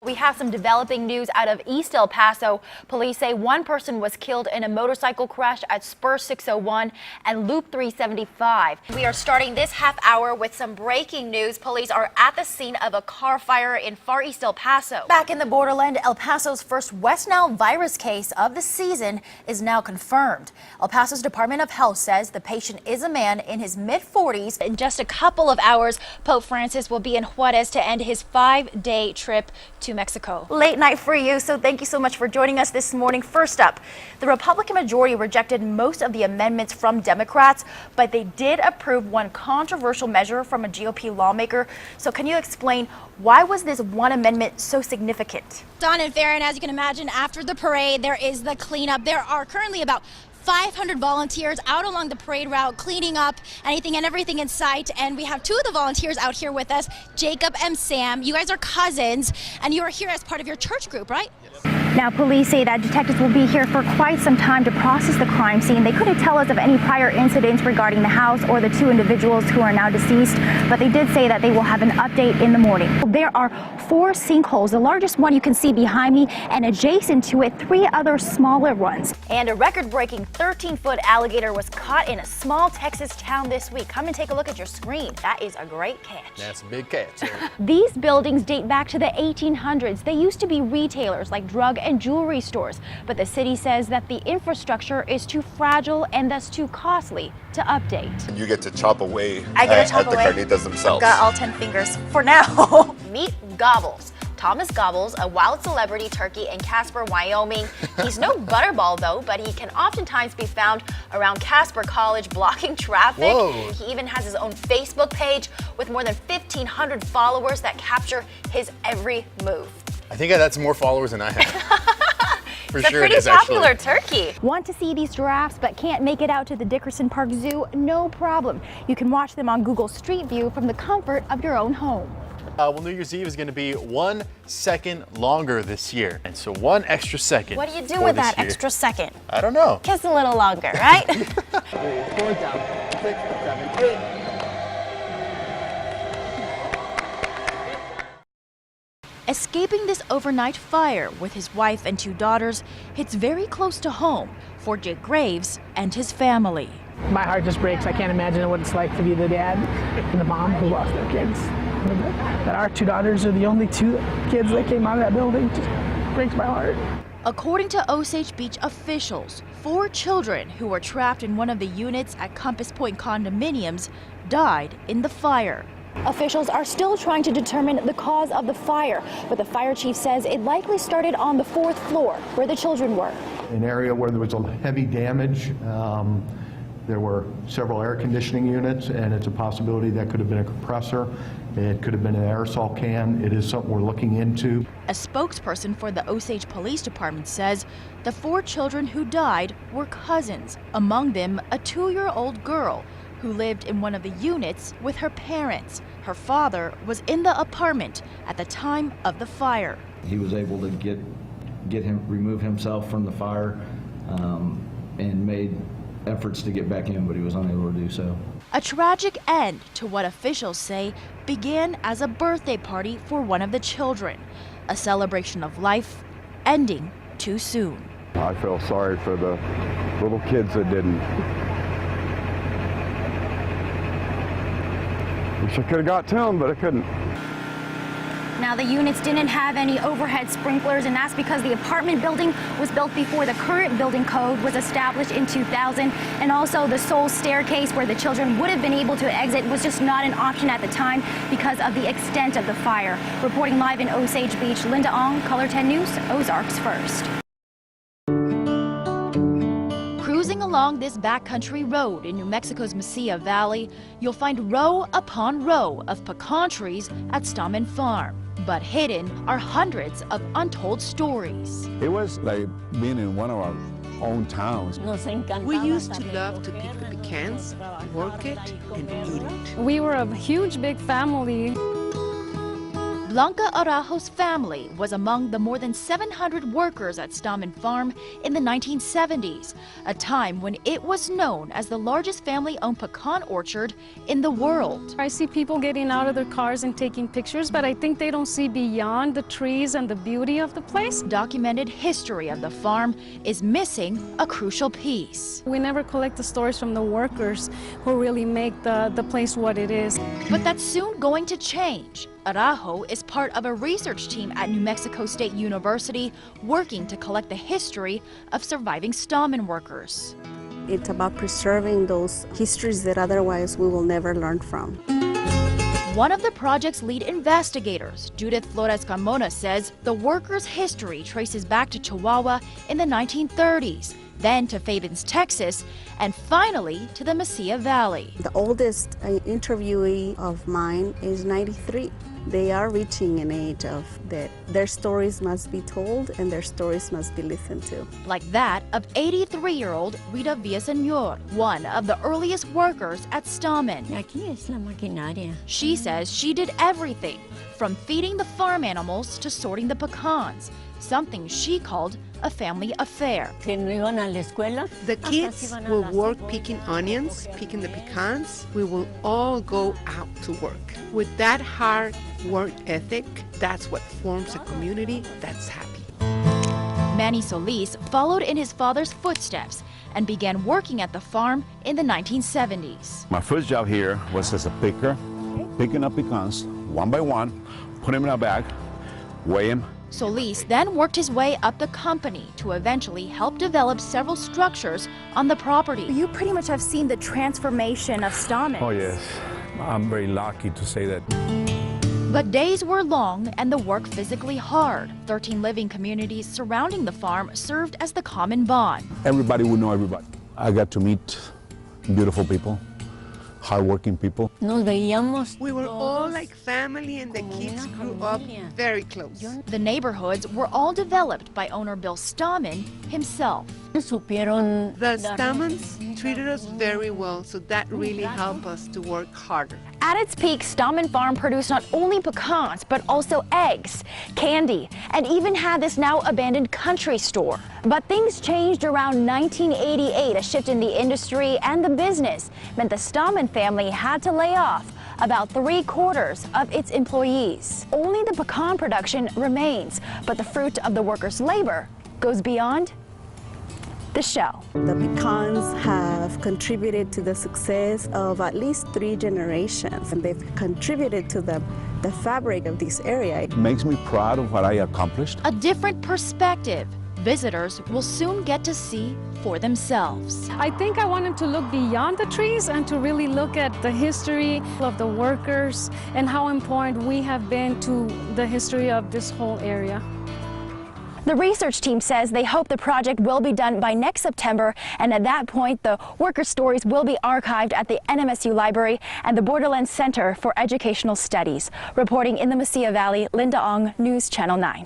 We have some developing news out of East El Paso. Police say one person was killed in a motorcycle crash at Spur 601 and Loop 375. We are starting this half hour with some breaking news. Police are at the scene of a car fire in Far East El Paso. Back in the borderland, El Paso's first West Nile virus case of the season is now confirmed. El Paso's Department of Health says the patient is a man in his mid-40s. In just a couple of hours, Pope Francis will be in Juarez to end his 5-day trip to Mexico. Late night for you, so thank you so much for joining us this morning. First up, the Republican majority rejected most of the amendments from Democrats, but they did approve one controversial measure from a GOP lawmaker. So can you explain why was this one amendment so significant? Don and Farron, as you can imagine, after the parade, there is the cleanup. There are currently about 500 volunteers out along the parade route cleaning up anything and everything in sight, and we have two of the volunteers out here with us, Jacob and Sam. You guys are cousins and you are here as part of your church group, right? Now, police say that detectives will be here for quite some time to process the crime scene. They couldn't tell us of any prior incidents regarding the house or the two individuals who are now deceased, but they did say that they will have an update in the morning. There are 4 sinkholes, the largest one you can see behind me, and adjacent to it, 3 other smaller ones. And a record-breaking 13-foot alligator was caught in a small Texas town this week. Come and take a look at your screen. That is a great catch. That's a big catch. These buildings date back to the 1800s. They used to be retailers like drug and jewelry stores, but the city says that the infrastructure is too fragile and thus too costly to update. And you get to chop away at the carnitas themselves. I've got all 10 fingers for now. Meet Gobbles. Thomas Gobbles, a wild celebrity turkey in Casper, Wyoming. He's no butterball though, but he can oftentimes be found around Casper College blocking traffic. Whoa. He even has his own Facebook page with more than 1,500 followers that capture his every move. I think that's more followers than I have. For It's sure a it pretty is, popular actually. turkey. Want to see these giraffes but can't make it out to the Dickerson Park Zoo? No problem. You can watch them on Google Street View from the comfort of your own home. Well, New Year's Eve is going to be 1 second longer this year. And so 1 extra second. What do you do for with this that year. extra second? I don't know. Kiss a little longer, right? 4 down, 6, 7, 8. Escaping this overnight fire with his wife and 2 daughters hits very close to home for Jake Graves and his family. My heart just breaks. I can't imagine what it's like to be the dad and the mom who lost their kids. That our 2 daughters are the only 2 kids that came out of that building just breaks my heart. According to Osage Beach officials, 4 children who were trapped in one of the units at Compass Point condominiums died in the fire. Officials are still trying to determine the cause of the fire, but the fire chief says it likely started on the 4th floor where the children were. An area where there was a heavy damage. There were several air conditioning units, and it's a possibility that could have been a compressor. It could have been an aerosol can. It is something we're looking into. A spokesperson for the Osage Police Department says the 4 children who died were cousins, among them a 2-year-old girl who lived in one of the units with her parents. Her father was in the apartment at the time of the fire. He was able to remove himself from the fire and made efforts to get back in, but he was unable to do so. A tragic end to what officials say began as a birthday party for one of the children. A celebration of life ending too soon. I feel sorry for the little kids that didn't. Wish I could have got to them, but I couldn't. Now, the units didn't have any overhead sprinklers, and that's because the apartment building was built before the current building code was established in 2000. And also the sole staircase where the children would have been able to exit was just not an option at the time because of the extent of the fire. Reporting live in Osage Beach, Linda Ong, Color 10 News, Ozarks First. Cruising along this backcountry road in New Mexico's Mesilla Valley, you'll find row upon row of pecan trees at Stammen Farm. But hidden are hundreds of untold stories. It was like being in one of our own towns. We used to love to pick the pecans, work it, and eat it. We were a huge, big family. Blanca Araujo's family was among the more than 700 workers at Stammen Farm in the 1970s, a time when it was known as the largest family-owned pecan orchard in the world. I see people getting out of their cars and taking pictures, but I think they don't see beyond the trees and the beauty of the place. Documented history of the farm is missing a crucial piece. We never collect the stories from the workers who really make the place what it is. But that's soon going to change. Araujo is part of a research team at New Mexico State University working to collect the history of surviving Stammen workers. It's about preserving those histories that otherwise we will never learn from. One of the project's lead investigators, Judith Flores Carmona, says the workers' history traces back to Chihuahua in the 1930s, then to Fabens, Texas, and finally to the Mesilla Valley. The oldest interviewee of mine is 93. They are reaching an age of that their stories must be told and their stories must be listened to. Like that of 83-year-old Rita Villaseñor, one of the earliest workers at Stammen. She says she did everything, from feeding the farm animals to sorting the pecans, something she called a family affair. The kids will work picking onions, picking the pecans. We will all go out to work. With that hard work ethic, that's what forms a community that's happy. Manny Solis followed in his father's footsteps and began working at the farm in the 1970s. My first job here was as a picker, picking up pecans one by one, put them in a bag, weigh them. Solis then worked his way up the company to eventually help develop several structures on the property. You pretty much have seen the transformation of Stammen. Oh yes, I'm very lucky to say that. But days were long and the work physically hard. 13 living communities surrounding the farm served as the common bond. Everybody would know everybody. I got to meet beautiful people, hardworking people. We were all like family and the kids grew up very close. The neighborhoods were all developed by owner Bill Stammen himself. The Stammens treated us very well, so that really helped us to work harder. At its peak, Stammen Farm produced not only pecans, but also eggs, candy, and even had this now abandoned country store. But things changed around 1988. A shift in the industry and the business meant the Stammen family had to lay off about 3/4 of its employees. Only the pecan production remains, but the fruit of the workers' labor goes beyond the shell. The pecans have contributed to the success of at least 3 generations, and they've contributed to the fabric of this area. It makes me proud of what I accomplished. A different perspective visitors will soon get to see for themselves. I think I wanted to look beyond the trees and to really look at the history of the workers and how important we have been to the history of this whole area. The research team says they hope the project will be done by next September, and at that point, the worker stories will be archived at the NMSU Library and the Borderlands Center for Educational Studies. Reporting in the Mesilla Valley, Linda Ong, News Channel 9.